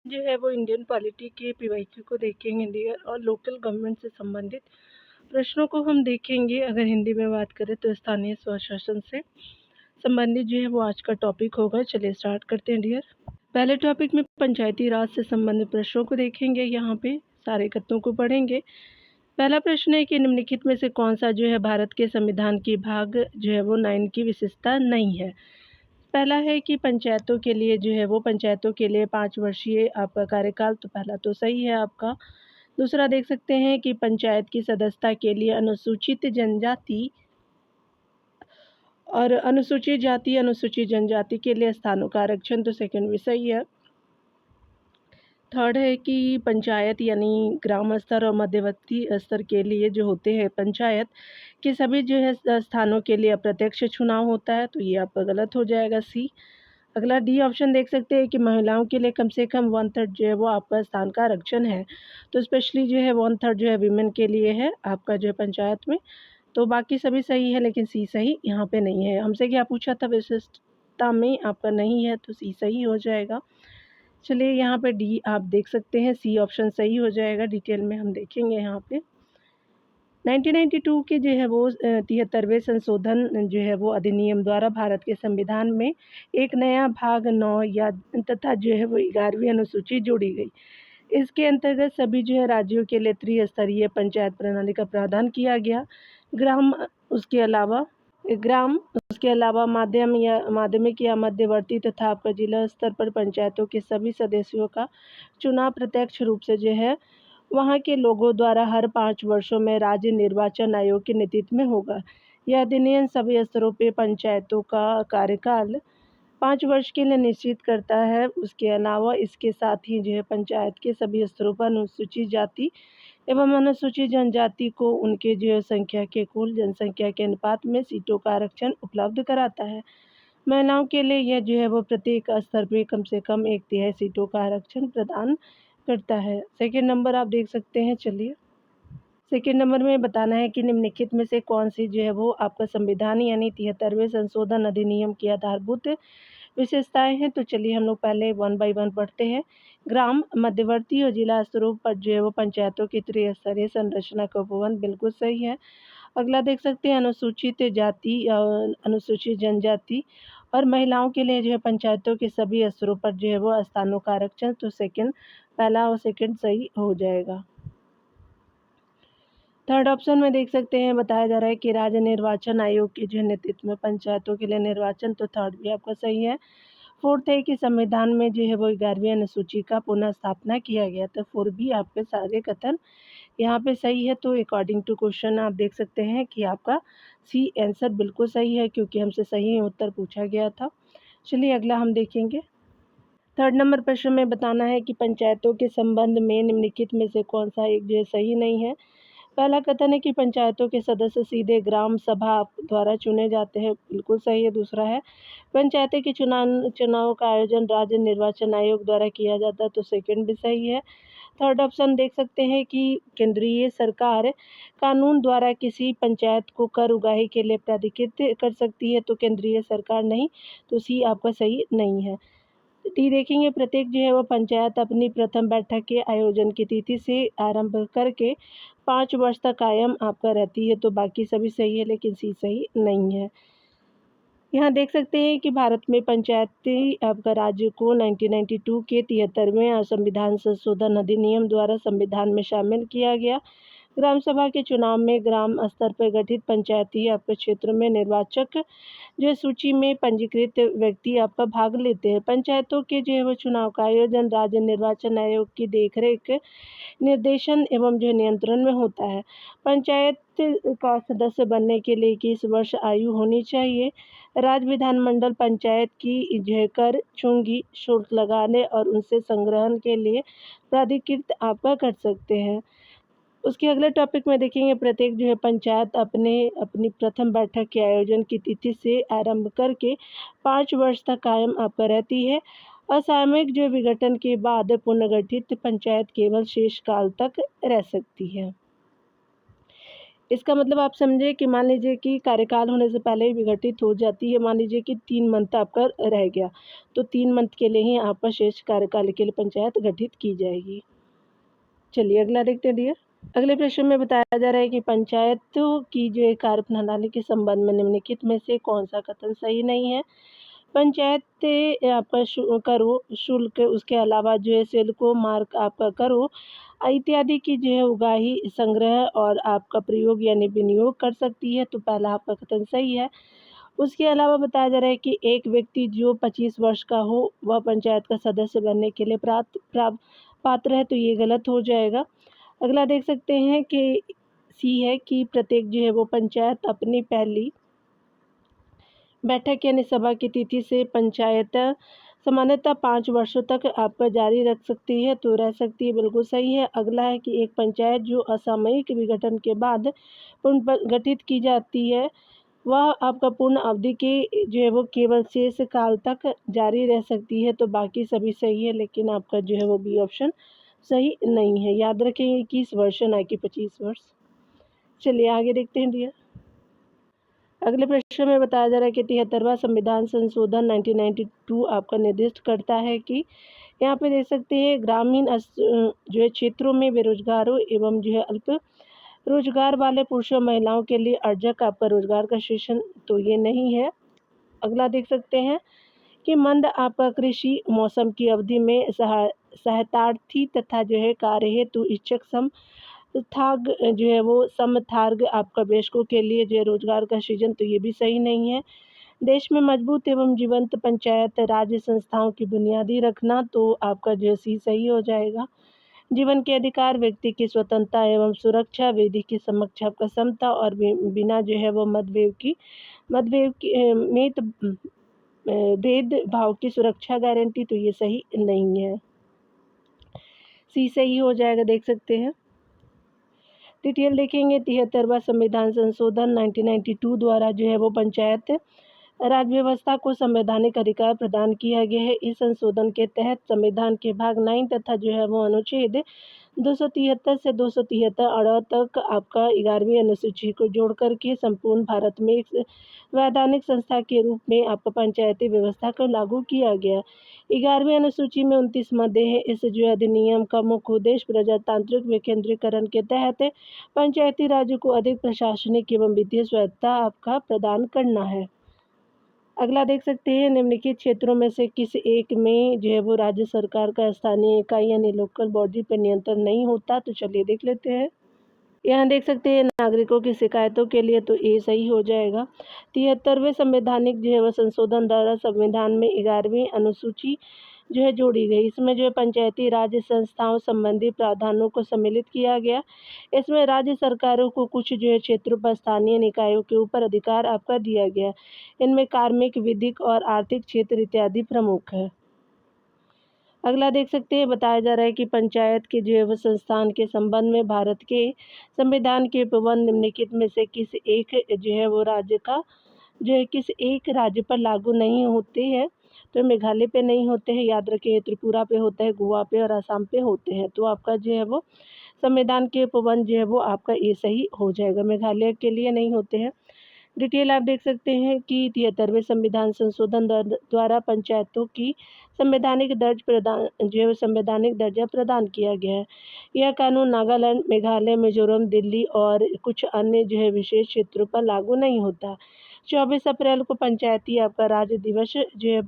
जो है वो इंडियन पॉलिटी के पीवाईक्यू को देखेंगे डियर और लोकल गवर्नमेंट से संबंधित प्रश्नों को हम देखेंगे। अगर हिंदी में बात करें तो स्थानीय स्वशासन से संबंधित जो है वो आज का टॉपिक होगा। चलिए स्टार्ट करते हैं डियर। पहले टॉपिक में पंचायती राज से संबंधित प्रश्नों को देखेंगे। यहाँ पे सारे कत्तों को पढ़ेंगे। पहला प्रश्न है कि निम्नलिखित में से कौन सा जो है भारत के संविधान की भाग जो है वो 9 की विशेषता नहीं है। पहला है कि पंचायतों के लिए जो है वो पंचायतों के लिए 5 वर्षीय आपका कार्यकाल, तो पहला तो सही है आपका। दूसरा देख सकते हैं कि पंचायत की सदस्यता के लिए अनुसूचित जनजाति और अनुसूचित जाति अनुसूचित जनजाति के लिए स्थानों का आरक्षण, तो सेकंड भी सही है। थर्ड है कि पंचायत यानी ग्राम स्तर और मध्यवर्ती स्तर के लिए जो होते हैं पंचायत के सभी जो है स्थानों के लिए अप्रत्यक्ष चुनाव होता है, तो ये आपका गलत हो जाएगा सी। अगला डी ऑप्शन देख सकते हैं कि महिलाओं के लिए कम से कम 1/3 जो है वो आपका स्थान का आरक्षण है, तो स्पेशली जो है 1/3 जो है वीमेन के लिए है आपका जो है पंचायत में। तो बाकी सभी सही है लेकिन सी सही यहाँ पे नहीं है। हमसे क्या पूछा था, विशिष्टता में आपका नहीं है, तो सी सही हो जाएगा। चलिए यहाँ पे डी आप देख सकते हैं, सी ऑप्शन सही हो जाएगा। डिटेल में हम देखेंगे यहाँ पे 1992 के जो है वो 73वें संशोधन जो है वो अधिनियम द्वारा भारत के संविधान में एक नया भाग 9 या तथा जो है वो 11वीं अनुसूची जोड़ी गई। इसके अंतर्गत सभी जो है राज्यों के लिए त्रिस्तरीय पंचायत प्रणाली का प्रावधान किया गया। ग्राम उसके अलावा ग्राम उसके अलावा माध्यमिक या मध्यवर्ती तथा आपका जिला स्तर पर पंचायतों के सभी सदस्यों का चुनाव प्रत्यक्ष रूप से जो है वहाँ के लोगों द्वारा हर 5 वर्षों में राज्य निर्वाचन आयोग के नेतृत्व में होगा। यह अधिनियम सभी स्तरों पे पंचायतों का कार्यकाल 5 वर्ष के लिए निश्चित करता है। उसके अलावा इसके साथ ही जो है पंचायत के सभी स्तरों पर अनुसूचित जाति एवं अनुसूचित जनजाति को उनके जो है संख्या के कुल जनसंख्या के अनुपात में सीटों का आरक्षण उपलब्ध कराता है। महिलाओं के लिए यह जो है वो प्रत्येक स्तर पे कम से कम 1/3 सीटों का आरक्षण प्रदान करता है। सेकंड नंबर आप देख सकते हैं। चलिए सेकंड नंबर में बताना है कि निम्नलिखित में से कौन सी जो है वो आपका संविधान यानी 73वें संशोधन अधिनियम की आधारभूत विशेषताएं हैं। तो चलिए हम लोग पहले 1 बाय 1 पढ़ते हैं। ग्राम मध्यवर्ती और जिला स्तरों पर जो है वो पंचायतों की त्रिस्तरीय संरचना का उपबंध बिल्कुल सही है। अगला देख सकते हैं अनुसूचित जाति अनुसूचित जनजाति और महिलाओं के लिए जो है पंचायतों के सभी स्तरों पर जो है वो स्थानों का आरक्षण, तो सेकंड पहला और सेकंड सही हो जाएगा। थर्ड ऑप्शन में देख सकते हैं बताया जा रहा है कि राज्य निर्वाचन आयोग के जो नेतृत्व में पंचायतों के लिए निर्वाचन, तो थर्ड भी आपका सही है। फोर्थ है कि संविधान में जो है वो 11वीं अनुसूची का पुनः स्थापना किया गया, तो फोर भी आपके सारे कथन यहाँ पे सही है। तो अकॉर्डिंग टू क्वेश्चन आप देख सकते हैं कि आपका सी आंसर बिल्कुल सही है क्योंकि हमसे सही उत्तर पूछा गया था। चलिए अगला हम देखेंगे। थर्ड नंबर प्रश्न में बताना है कि पंचायतों के संबंध में निम्नलिखित में से कौन सा एक जो है सही नहीं है। पहला कथन है कि पंचायतों के सदस्य सीधे ग्राम सभा द्वारा चुने जाते हैं, बिल्कुल सही है। दूसरा है पंचायतें के चुनाव का आयोजन राज्य निर्वाचन आयोग द्वारा किया जाता है, तो सेकंड भी सही है। थर्ड ऑप्शन देख सकते हैं कि केंद्रीय सरकार कानून द्वारा किसी पंचायत को कर उगाही के लिए प्राधिकृत कर सकती है, तो केंद्रीय सरकार नहीं, तो सी आपका सही नहीं है। डी देखेंगे प्रत्येक जो है वो पंचायत अपनी प्रथम बैठक के आयोजन की तिथि से आरंभ करके 5 वर्ष तक कायम आपका रहती है, तो बाकी सभी सही है लेकिन सी सही नहीं है। यहाँ देख सकते हैं कि भारत में पंचायती आपका राज्य को 1992 के 73वें संविधान संशोधन अधिनियम द्वारा संविधान में शामिल किया गया। ग्राम सभा के चुनाव में ग्राम स्तर पर गठित पंचायती आपके क्षेत्र में निर्वाचक जो सूची में पंजीकृत व्यक्ति आपका भाग लेते हैं। पंचायतों के जो है वो चुनाव का आयोजन राज्य निर्वाचन आयोग की देखरेख निर्देशन एवं जो नियंत्रण में होता है। पंचायत का सदस्य बनने के लिए 21 वर्ष आयु होनी चाहिए। राज्य विधानमंडल पंचायत की जो है कर चुंगी शुल्क लगाने और उनसे संग्रहण के लिए प्राधिकृत आपका कर सकते हैं। उसके अगले टॉपिक में देखेंगे प्रत्येक जो है पंचायत अपनी प्रथम बैठक के आयोजन की तिथि से आरंभ करके 5 वर्ष तक कायम आपका रहती है। असामयिक जो विघटन के बाद पुनर्गठित पंचायत केवल शेष काल तक रह सकती है। इसका मतलब आप समझे कि मान लीजिए कि कार्यकाल होने से पहले ही विघटित हो जाती है। मान लीजिए कि 3 मंथ आपका रह गया, तो 3 मंथ के लिए ही आपका शेष कार्यकाल के लिए पंचायत गठित की जाएगी। चलिए अगला देखते हैं डियर। अगले प्रश्न में बताया जा रहा है कि पंचायतों की जो एक कार्यप्रणाली के संबंध में निम्नलिखित में से कौन सा कथन सही नहीं है। पंचायत आपका करो, शुल्क, उसके अलावा जो है शुल्को, मार्क आपका करो इत्यादि की जो है उगाही, संग्रह और आपका प्रयोग यानी विनियोग कर सकती है, तो पहला आपका कथन सही है। उसके अलावा बताया जा रहा है कि एक व्यक्ति जो 25 वर्ष का हो वह पंचायत का सदस्य बनने के लिए पात्र है, तो ये गलत हो जाएगा। अगला देख सकते हैं कि सी है कि प्रत्येक जो है वो पंचायत अपनी पहली बैठक यानी सभा की तिथि से पंचायत सामान्यतः 5 वर्षों तक आपका जारी रख सकती है, तो रह सकती है, बिल्कुल सही है। अगला है कि एक पंचायत जो असामयिक विघटन के बाद पुनर्गठित की जाती है वह आपका पूर्ण अवधि के जो है वो केवल शेष काल तक जारी रह सकती है, तो बाकी सभी सही है, लेकिन आपका जो है वो बी ऑप्शन सही नहीं है। याद रखें 21 वर्ष ना कि 25 वर्ष। चलिए आगे देखते हैं डियर। अगले प्रश्न में बताया जा रहा है कि 73वां संविधान संशोधन 1992 आपका निर्दिष्ट करता है कि यहाँ पे देख सकते हैं ग्रामीण जो है क्षेत्रों में बेरोजगारों एवं जो है अल्प रोजगार वाले पुरुषों महिलाओं के लिए अर्जक आपका रोजगार का सृजन, तो ये नहीं है। अगला देख सकते हैं कि मंद आपका कृषि मौसम की अवधि में सहायतार्थी तथा जो है कार्य हेतु इच्छुक थाग जो है वो समथार्ग आपका वयस्कों के लिए जो है रोजगार का सृजन, तो ये भी सही नहीं है। देश में मजबूत एवं जीवंत पंचायत राज्य संस्थाओं की बुनियादी रखना, तो आपका जो है सी सही हो जाएगा। जीवन के अधिकार, व्यक्ति की स्वतंत्रता एवं सुरक्षा, विधि की समक्ष आपका समता और बिना जो है वो में भेदभाव की सुरक्षा गारंटी, तो ये सही नहीं है। सी सही हो जाएगा, देख सकते हैं। डिटेल देखेंगे 73वां संविधान संशोधन 1992 द्वारा जो है वो पंचायत राज व्यवस्था को संवैधानिक अधिकार प्रदान किया गया है। इस संशोधन के तहत संविधान के भाग 9 तथा जो है वो अनुच्छेद 273 से 273 अड़ तक आपका 11वीं अनुसूची को जोड़ करके संपूर्ण भारत में एक वैधानिक संस्था के रूप में आपका पंचायती व्यवस्था को लागू किया गया। 11वीं अनुसूची में 29 मदे हैं। इस जो अधिनियम का मुख्य उद्देश्य प्रजातांत्रिक विकेंद्रीकरण के तहत पंचायती राज्य को अधिक प्रशासनिक एवं वित्तीय स्वायत्तता आपका प्रदान करना है। अगला देख सकते हैं निम्नलिखित क्षेत्रों में से किस एक में जो है वो राज्य सरकार का स्थानीय इकाई यानी लोकल बॉडी पर नियंत्रण नहीं होता, तो चलिए देख लेते हैं। यहाँ देख सकते हैं नागरिकों की शिकायतों के लिए, तो ए सही हो जाएगा। 73वें संवैधानिक जो है वो संशोधन द्वारा संविधान में 11वीं अनुसूची जो है जोड़ी गई। इसमें जो है पंचायती राज संस्थाओं संबंधी प्रावधानों को सम्मिलित किया गया। इसमें राज्य सरकारों को कुछ जो है क्षेत्रों पर स्थानीय निकायों के ऊपर अधिकार आपका दिया गया। इनमें कार्मिक, विधिक और आर्थिक क्षेत्र इत्यादि प्रमुख है। अगला देख सकते हैं बताया जा रहा है कि पंचायत के जो है वो संस्थान के संबंध में भारत के संविधान के प्रबंध निम्नलिखित में से किस एक जो है वो राज्य का जो है किस एक राज्य पर लागू नहीं होते हैं, तो मेघालय पे नहीं होते हैं, याद रखें त्रिपुरा पे होता है, गोवा पे और असम पे होते हैं, तो आपका जो है वो संविधान के प्रबंध जो है वो आपका ये सही हो जाएगा, मेघालय के लिए नहीं होते हैं। डिटेल आप देख सकते हैं कि 73वें संविधान संशोधन द्वारा पंचायतों की संवैधानिक दर्जा प्रदान किया गया है। यह कानून नागालैंड, मेघालय, मिजोरम, दिल्ली और कुछ अन्य जो है विशेष क्षेत्रों पर लागू नहीं होता। 24 अप्रैल को पंचायती आपका राज्य दिवस जो है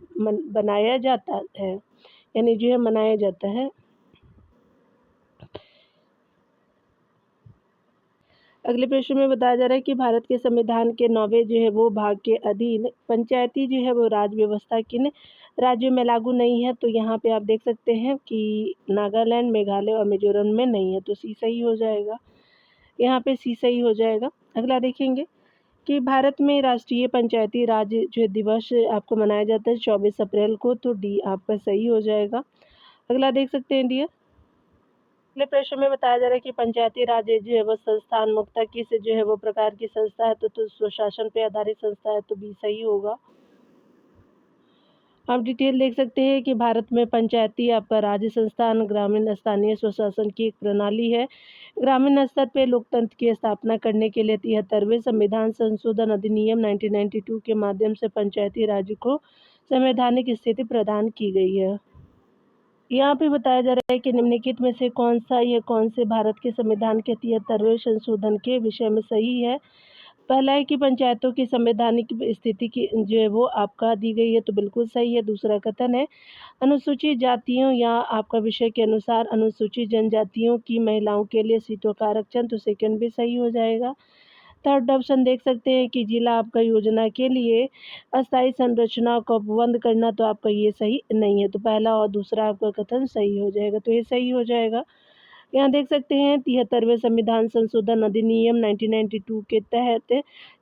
बनाया जाता है, यानी जो है मनाया जाता है। अगले प्रश्न में बताया जा रहा है कि भारत के संविधान के 9वें जो है वो भाग के अधीन पंचायती जो है वो राज व्यवस्था किन राज्यों में लागू नहीं है, तो यहाँ पे आप देख सकते हैं कि नागालैंड, मेघालय और मिजोरम में नहीं है, तो सी सही हो जाएगा। यहाँ पे सी सही हो जाएगा। अगला देखेंगे कि भारत में राष्ट्रीय पंचायती राज जो दिवस आपको मनाया जाता है 24 अप्रैल को, तो डी आपका सही हो जाएगा। अगला देख सकते हैं डियर। अगले प्रश्न में बताया जा रहा है कि पंचायती राज जो है वो संस्थान मुख्यतः किस जो है वो प्रकार की संस्था है, तो स्वशासन पे आधारित संस्था है, तो बी सही होगा। आप डिटेल देख सकते हैं कि भारत में पंचायती आपका राज्य संस्थान ग्रामीण स्थानीय स्वशासन की एक प्रणाली है। ग्रामीण स्तर पे लोकतंत्र की स्थापना करने के लिए 73वें संविधान संशोधन अधिनियम 1992 के माध्यम से पंचायती राज को संवैधानिक स्थिति प्रदान की गई है। यहाँ पे बताया जा रहा है कि निम्नलिखित में से कौन सा या कौन से भारत के संविधान के 73वें संशोधन के विषय में सही है। पहला है कि पंचायतों की संवैधानिक स्थिति की जो है वो आपका दी गई है, तो बिल्कुल सही है। दूसरा कथन है अनुसूचित जातियों या आपका विषय के अनुसार अनुसूचित जनजातियों की महिलाओं के लिए सीटों का आरक्षण, तो सेकंड भी सही हो जाएगा। थर्ड ऑप्शन देख सकते हैं कि जिला आपका योजना के लिए अस्थायी संरचना को बंद करना, तो आपका ये सही नहीं है, तो पहला और दूसरा आपका कथन सही हो जाएगा, तो ये सही हो जाएगा। यहाँ देख सकते हैं 73वें संविधान संशोधन अधिनियम 1992 के तहत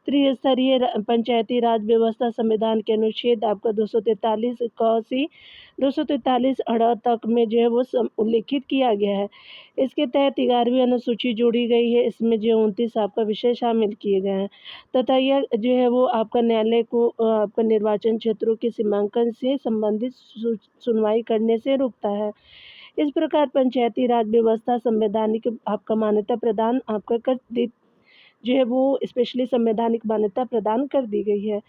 त्रिस्तरीय पंचायती राज व्यवस्था संविधान के अनुच्छेद आपका 243 क से 243 अड़ तक में जो है वो उल्लेखित किया गया है। इसके तहत 11वीं अनुसूची जोड़ी गई है। इसमें जो 29 आपका विषय शामिल किए गए हैं तथा यह जो है वो आपका न्यायालय को आपका निर्वाचन क्षेत्रों के सीमांकन से संबंधित सुनवाई करने से रोकता है। इस प्रकार पंचायती राज व्यवस्था संवैधानिक आपका मान्यता प्रदान आपका कर दी जो है वो स्पेशली संवैधानिक मान्यता प्रदान कर दी गई है।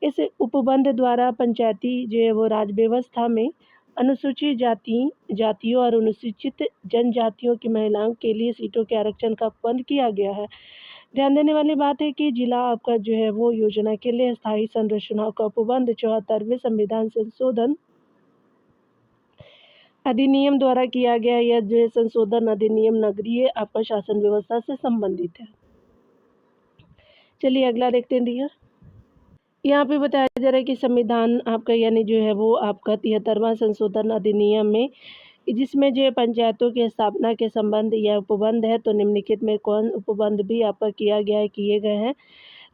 इस उपबंध द्वारा पंचायती जो है वो राज व्यवस्था में अनुसूचित जातियों और अनुसूचित जनजातियों की महिलाओं के लिए सीटों के आरक्षण का उपबंध किया गया है। ध्यान देने वाली बात है कि जिला आपका जो है वो योजना के लिए स्थायी संरचनाओं का उपबंध 74वें संविधान संशोधन अधिनियम द्वारा किया गया। यह जो है संशोधन अधिनियम नगरीय आपका शासन व्यवस्था से संबंधित है। चलिए अगला देखते हैं डियर। यहाँ पे बताया जा रहा है कि संविधान आपका यानी जो है वो आपका 73वां संशोधन अधिनियम में जिसमें जो है पंचायतों की स्थापना के संबंध या उपबंध है, तो निम्नलिखित में कौन उपबंध भी आपका किया गया है किए गए हैं।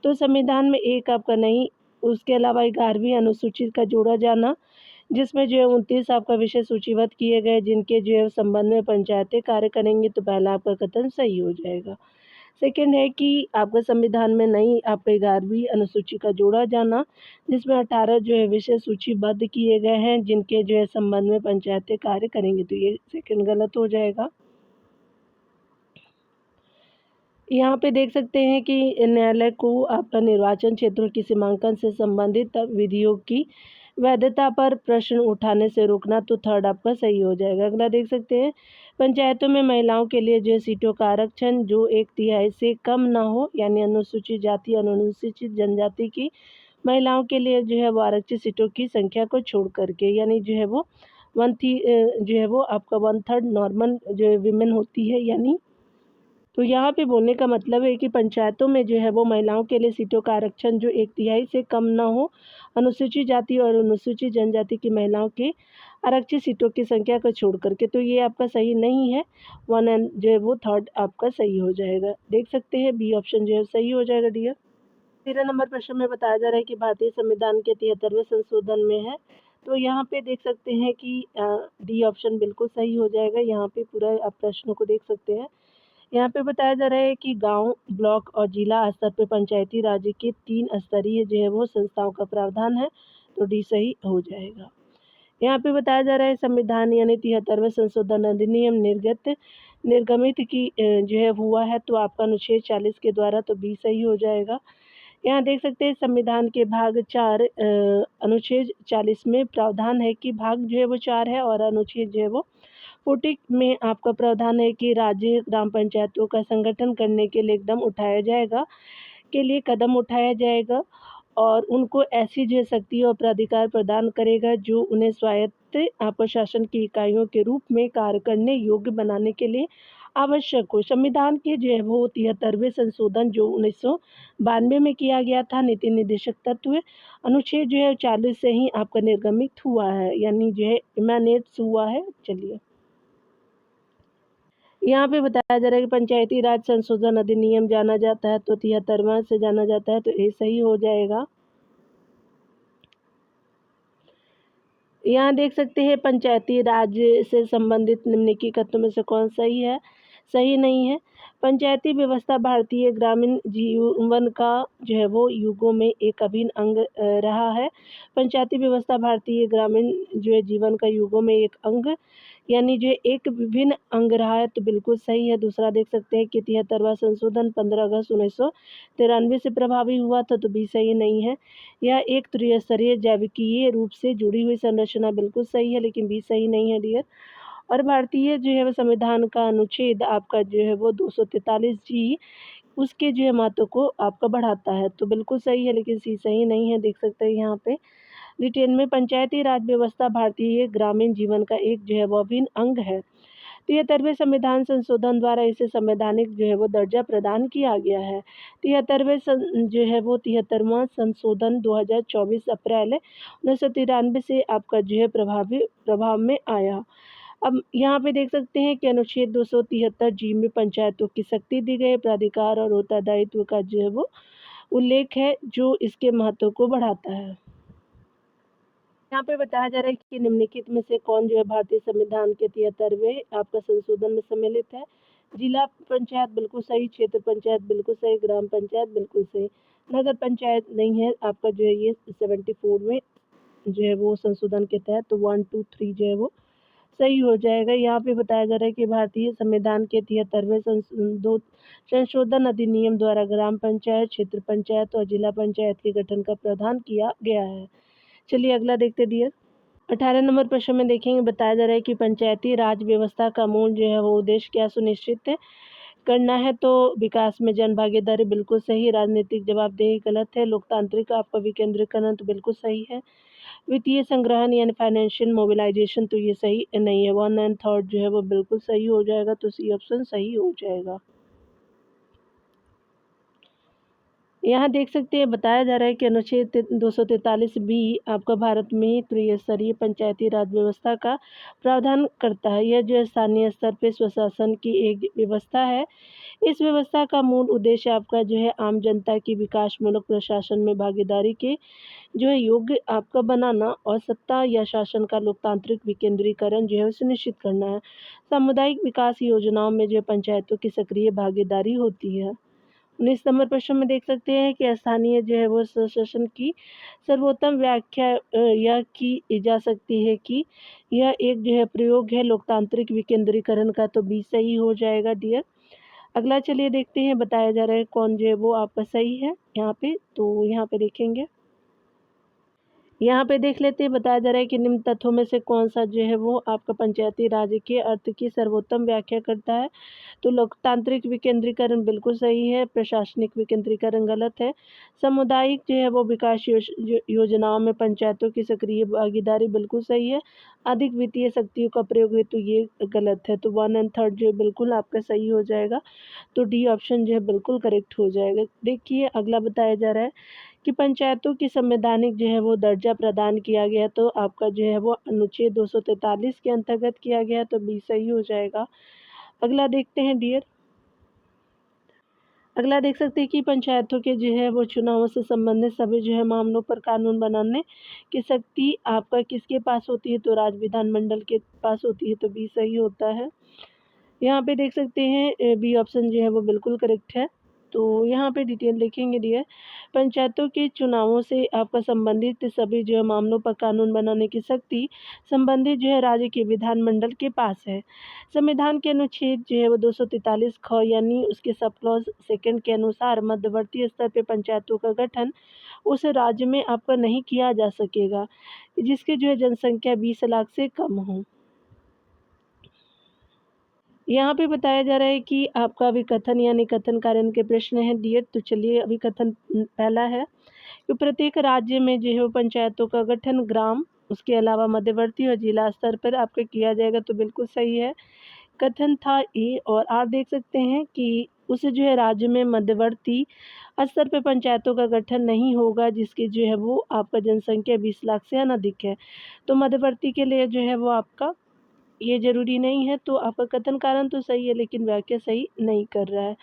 तो संविधान में एक आपका नहीं, उसके अलावा 11वीं अनुसूचित का जोड़ा जाना, जिसमें जो है 29 आपका विषय सूचीबद्ध किए गए जिनके जो है संबंध में पंचायतें कार्य करेंगी, तो पहला आपका कथन सही हो जाएगा। सेकंड है कि आपका संविधान में नई आपका 11वीं अनुसूची का जोड़ा जाना, जिसमें 18 जो है विषय सूचीबद्ध किए गए हैं जिनके जो है संबंध में पंचायतें कार्य करेंगी, तो ये सेकंड गलत हो जाएगा। यहाँ पे देख सकते हैं कि न्यायालय को आपका निर्वाचन क्षेत्रों की सीमांकन से संबंधित विधियों की वैधता पर प्रश्न उठाने से रोकना, तो थर्ड आपका सही हो जाएगा। अगला देख सकते हैं पंचायतों में महिलाओं के लिए जो है सीटों का आरक्षण जो 1/3 से कम ना हो, यानी अनुसूचित जाति और अनुसूचित जनजाति की महिलाओं के लिए जो है वो आरक्षित सीटों की संख्या को छोड़ करके, यानी जो है वो जो है वो आपका 1/3 नॉर्मल जो है विमेन होती है, यानी तो यहाँ पे बोलने का मतलब है कि पंचायतों में जो है वो महिलाओं के लिए सीटों का आरक्षण जो 1/3 से कम ना हो, अनुसूचित जाति और अनुसूचित जनजाति की महिलाओं के आरक्षित सीटों की संख्या को छोड़ करके, तो ये आपका सही नहीं है। वन एंड जो है वो थर्ड आपका सही हो जाएगा। देख सकते हैं बी ऑप्शन जो है सही हो जाएगा डियर। 13 नंबर प्रश्न में बताया जा रहा है कि भारतीय संविधान के 73वें संशोधन में है, तो यहाँ पे देख सकते हैं कि डी ऑप्शन बिल्कुल सही हो जाएगा। यहाँ पे पूरा आप प्रश्नों को देख सकते हैं। यहाँ पे बताया जा रहा है कि गांव, ब्लॉक और जिला स्तर पे पंचायती राज के 3 स्तरीय जो है वो संस्थाओं का प्रावधान है, तो डी सही हो जाएगा। यहाँ पे बताया जा रहा है संविधान यानी 73वें संशोधन अधिनियम निर्गमित की जो है हुआ है, तो आपका अनुच्छेद 40 के द्वारा, तो बी सही हो जाएगा। यहाँ देख सकते हैं संविधान के भाग 4 अनुच्छेद 40 में प्रावधान है कि भाग जो है वो 4 है और अनुच्छेद जो है वो 40 में आपका प्रावधान है कि राज्य ग्राम पंचायतों का संगठन करने के लिए कदम उठाया जाएगा और उनको ऐसी जो शक्ति और प्राधिकार प्रदान करेगा जो उन्हें स्वायत्त आपका शासन की इकाइयों के रूप में कार्य करने योग्य बनाने के लिए आवश्यक हो। संविधान के जो है वो 73वें संशोधन जो 1992 में किया गया था, नीति निर्देशक तत्व अनुच्छेद जो है 40 से ही आपका निर्गमित हुआ है, यानी जो है इमानेट्स हुआ है। चलिए यहाँ पे बताया जा रहा है कि पंचायती राज संशोधन अधिनियम जाना जाता है, तो 73वां से जाना जाता है, तो ये सही हो जाएगा। यहाँ देख सकते हैं पंचायती राज से संबंधित निम्नलिखित कथनों में से कौन सही है, सही नहीं है। पंचायती व्यवस्था भारतीय ग्रामीण जीवन का जो है वो युगों में एक अभिन्न अंग रहा है। पंचायती व्यवस्था भारतीय ग्रामीण जो है जीवन का युगों में एक अंग यानी जो एक विभिन्न अंग रहा है, तो बिल्कुल सही है। दूसरा देख सकते हैं कि 73वां संशोधन 15 अगस्त 1993 से प्रभावी हुआ था, तो भी सही नहीं है। यह एक त्रिस्तरीय जैविकीय रूप से जुड़ी हुई संरचना बिल्कुल सही है, लेकिन भी सही नहीं है डियर। और भारतीय जो है वो संविधान का अनुच्छेद आपका जो है वो 243 जी उसके जो है महत्व को आपका बढ़ाता है, तो बिल्कुल सही है, लेकिन सी सही नहीं है। देख सकते हैं यहाँ पे डिटेल में पंचायती राज व्यवस्था भारतीय ग्रामीण जीवन का एक जो है वो अभिन्न अंग है। 73वें संविधान संशोधन द्वारा इसे संवैधानिक जो है वो दर्जा प्रदान किया गया है। 73वें जो है वो 73वां संशोधन 2024 अप्रैल 1993 से आपका जो है प्रभाव में आया। अब यहाँ पे देख सकते हैं कि अनुच्छेद 273 जी में पंचायतों की शक्ति दी गई प्राधिकार और उत्तरदायित्व का जो है वो उल्लेख है, जो इसके महत्व को बढ़ाता है। यहाँ पे बताया जा रहा है कि निम्नलिखित में से कौन जो है भारतीय संविधान के 73वें आपका संशोधन में सम्मिलित है। जिला पंचायत बिल्कुल सही, क्षेत्र पंचायत बिल्कुल सही, ग्राम पंचायत बिल्कुल सही, नगर पंचायत नहीं है आपका जो है ये 74 में जो है वो संशोधन के तहत, तो 1 2 3 जो है वो सही हो जाएगा। यहाँ पे बताया जा रहा है कि भारतीय संविधान के 73वें संशोधन अधिनियम द्वारा ग्राम पंचायत, क्षेत्र पंचायत और जिला पंचायत के गठन का प्रावधान किया गया है। चलिए अगला देखते डियर। 18 नंबर प्रश्न में देखेंगे, बताया जा रहा है कि पंचायती राज व्यवस्था का मूल जो है वो उद्देश्य क्या सुनिश्चित करना है, तो विकास में जन भागीदारी बिल्कुल सही, राजनीतिक जवाबदेही गलत है, लोकतांत्रिक आपका विकेंद्रीकरण तो बिल्कुल सही है, वित्तीय संग्रहण यानी फाइनेंशियल मोबिलाइजेशन तो ये सही नहीं है। 1 एंड 3 जो है वो बिल्कुल सही हो जाएगा, तो सी ऑप्शन सही हो जाएगा। यहाँ देख सकते हैं बताया जा रहा है कि अनुच्छेद 243 बी आपका भारत में त्रिस्तरीय पंचायती राज व्यवस्था का प्रावधान करता है। यह जो स्थानीय स्तर पर स्वशासन की एक व्यवस्था है। इस व्यवस्था का मूल उद्देश्य आपका जो है आम जनता की विकासमूलक प्रशासन में भागीदारी के जो है योग्य आपका बनाना और सत्ता या शासन का लोकतांत्रिक विकेंद्रीकरण जो है सुनिश्चित करना है। सामुदायिक विकास योजनाओं में जो पंचायतों की सक्रिय भागीदारी होती है। 19 नंबर प्रश्न में देख सकते हैं कि स्थानीय जो है वो स्वशासन की सर्वोत्तम व्याख्या यह की जा सकती है कि यह एक जो है प्रयोग है लोकतांत्रिक विकेंद्रीकरण का, तो भी सही हो जाएगा डियर। अगला चलिए देखते हैं, बताया जा रहा है कौन जो है वो आपका सही है यहाँ पे, तो यहाँ पे देखेंगे। यहाँ पे देख लेते हैं, बताया जा रहा है कि निम्न तत्वों में से कौन सा जो है वो आपका पंचायती राज के अर्थ की सर्वोत्तम व्याख्या करता है, तो लोकतांत्रिक विकेंद्रीकरण बिल्कुल सही है, प्रशासनिक विकेंद्रीकरण गलत है, सामुदायिक जो है वो विकास योजनाओं में पंचायतों की सक्रिय भागीदारी बिल्कुल सही है, अधिक वित्तीय शक्तियों का प्रयोग है तो ये गलत है, तो 1 एंड 3 जो है बिल्कुल आपका सही हो जाएगा, तो डी ऑप्शन जो है बिल्कुल करेक्ट हो जाएगा। देखिए अगला बताया जा रहा है कि पंचायतों की संवैधानिक जो है वो दर्जा प्रदान किया गया, तो आपका जो है वो अनुच्छेद 243 के अंतर्गत किया गया, तो बी सही हो जाएगा। अगला देखते हैं डियर। अगला देख सकते हैं कि पंचायतों के जो है वो चुनावों से संबंधित सभी जो है मामलों पर कानून बनाने की शक्ति आपका किसके पास होती है, तो राज्य विधानमंडल के पास होती है, तो बी सही होता है। यहाँ पे देख सकते हैं बी ऑप्शन जो है वो बिल्कुल करेक्ट है। तो यहाँ पे डिटेल देखेंगे डियर। पंचायतों के चुनावों से आपका संबंधित सभी जो है मामलों पर कानून बनाने की शक्ति संबंधित जो है राज्य के विधानमंडल के पास है। संविधान के अनुच्छेद जो है वो 243 ख यानी उसके सब क्लॉज सेकंड के अनुसार मध्यवर्ती स्तर पर पंचायतों का गठन उस राज्य में आपका नहीं किया जा सकेगा जिसकी जो है जनसंख्या 20 लाख से कम हो। यहाँ पे बताया जा रहा है कि आपका अभिकथन यानी कथन कारण के प्रश्न है डियर, तो चलिए अभिकथन पहला है कि प्रत्येक राज्य में जो है वो पंचायतों का गठन ग्राम उसके अलावा मध्यवर्ती और जिला स्तर पर आपका किया जाएगा, तो बिल्कुल सही है। कथन था ए और आप देख सकते हैं कि उस जो है राज्य में मध्यवर्ती स्तर पर पंचायतों का गठन नहीं होगा जिसकी जो है वो आपका जनसंख्या 20 लाख से अनधिक है, तो मध्यवर्ती के लिए जो है वो आपका ये ज़रूरी नहीं है, तो आपका कथन कारण तो सही है लेकिन वाक्य सही नहीं कर रहा है।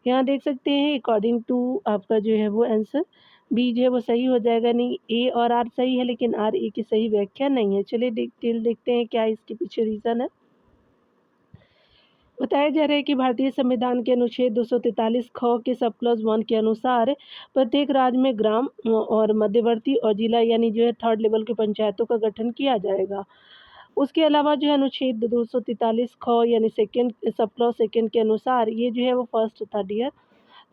यहाँ देख सकते हैं अकॉर्डिंग टू आपका जो है वो आंसर बी जो है वो सही हो जाएगा, नहीं ए और आर सही है लेकिन आर ए की सही व्याख्या नहीं है। चलिए डिटेल देखते हैं क्या इसके पीछे रीज़न है। बताया जा रहा है कि भारतीय संविधान के अनुच्छेद 243 ख के सब क्लॉज 1 के अनुसार प्रत्येक राज्य में ग्राम और मध्यवर्ती और जिला यानी जो है थर्ड लेवल की पंचायतों का गठन किया जाएगा। उसके अलावा जो है अनुच्छेद 243 ख यानी सेकेंड सब क्लॉज सेकेंड के अनुसार ये जो है वो फर्स्ट था डियर।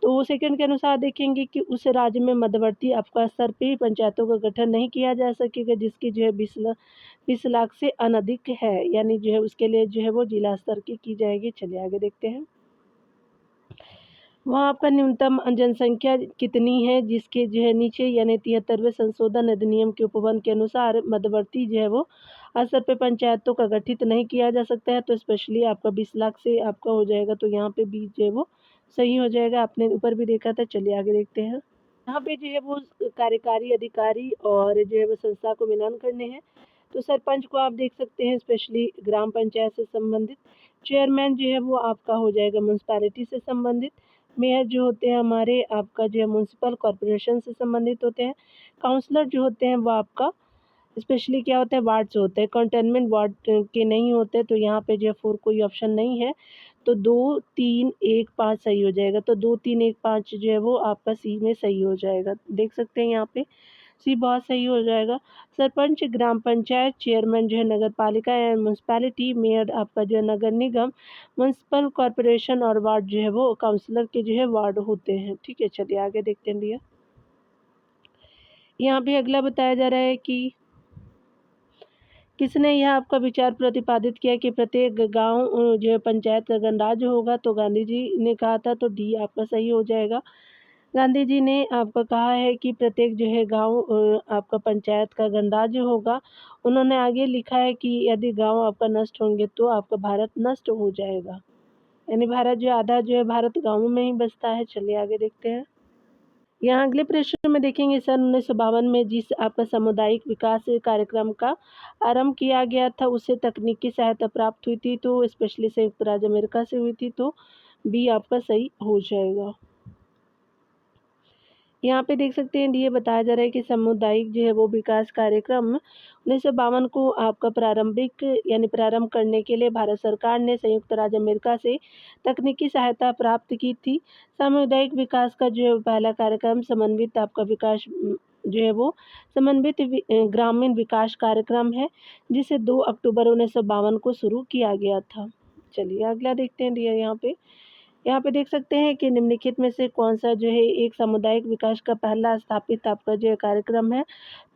तो सेकंड के अनुसार देखेंगे कि उस राज्य में मध्यवर्ती आपका स्तर पे ही पंचायतों का गठन नहीं किया जा सकेगा जिसकी जो है 20 लाख से अनधिक है, यानी जो है उसके लिए जो है वो जिला स्तर की जाएगी। चलिए आगे देखते हैं। वहाँ आपका न्यूनतम जनसंख्या कितनी है जिसके जो है नीचे यानी 73वें संशोधन अधिनियम के उपबंध के अनुसार मध्यवर्ती जो है वो स्तर पे पंचायतों का गठित नहीं किया जा सकता है। तो स्पेशली आपका 20 लाख से आपका हो जाएगा, तो यहाँ पे भी जो है वो सही हो जाएगा। आपने ऊपर भी देखा था। चलिए आगे देखते हैं। यहाँ पे जो है वो कार्यकारी अधिकारी और जो है वो संस्था को मिलान करने हैं। तो सरपंच को आप देख सकते हैं स्पेशली ग्राम पंचायत से संबंधित। चेयरमैन जो है वो आपका हो जाएगा म्यूनसिपैलिटी से संबंधित। मेयर जो होते हैं हमारे आपका जो है म्यूनसिपल कॉरपोरेशन से संबंधित होते हैं। काउंसलर जो होते हैं वो आपका स्पेशली क्या होता है वार्ड से होते हैं, कंटेनमेंट वार्ड के नहीं होते। तो यहाँ पे जो है 4 कोई ऑप्शन नहीं है, तो 2, 3, 1, 5 सही हो जाएगा। तो 2, 3, 1, 5 जो है वो आपका सी में सही हो जाएगा। देख सकते हैं यहाँ पे सी बहुत सही हो जाएगा। सरपंच ग्राम पंचायत, चेयरमैन जो है नगर पालिका या म्यूनसिपैलिटी, मेयर आपका जो है नगर निगम, म्यूनसिपल कॉरपोरेशन और वार्ड जो है वो काउंसलर के जो है वार्ड होते हैं। ठीक है, चलिए आगे देखते हैं भैया। यहाँ पे अगला बताया जा रहा है कि किसने यह आपका विचार प्रतिपादित किया कि प्रत्येक गांव जो है पंचायत का गणराज्य होगा। तो गांधी जी ने कहा था, तो डी आपका सही हो जाएगा। गांधी जी ने आपका कहा है कि प्रत्येक जो है गांव आपका पंचायत का गणराज्य होगा। उन्होंने आगे लिखा है कि यदि गांव आपका नष्ट होंगे तो आपका भारत नष्ट हो जाएगा, यानी भारत जो आधा जो है भारत गाँवों में ही बसता है। चलिए आगे देखते हैं। यहाँ अगले प्रश्न में देखेंगे सन 1952 में जिस आपका सामुदायिक विकास कार्यक्रम का आरंभ किया गया था उससे तकनीकी सहायता प्राप्त हुई थी। तो स्पेशली संयुक्त राज्य अमेरिका से हुई थी। तो बी आपका सही हो जाएगा। यहाँ पे देख सकते हैं ये बताया जा रहा है कि सामुदायिक जो है वो विकास कार्यक्रम 1952 को आपका प्रारंभिक यानी प्रारंभ करने के लिए भारत सरकार ने संयुक्त राज्य अमेरिका से तकनीकी सहायता प्राप्त की थी। सामुदायिक विकास का जो है पहला कार्यक्रम समन्वित आपका विकास जो है वो समन्वित ग्रामीण विकास कार्यक्रम है जिसे 2 अक्टूबर 1952 को शुरू किया गया था। चलिए अगला देखते हैं दिया यहाँ पे देख सकते हैं कि निम्नलिखित में से कौन सा जो है एक सामुदायिक विकास का पहला स्थापित आपका जो है कार्यक्रम है।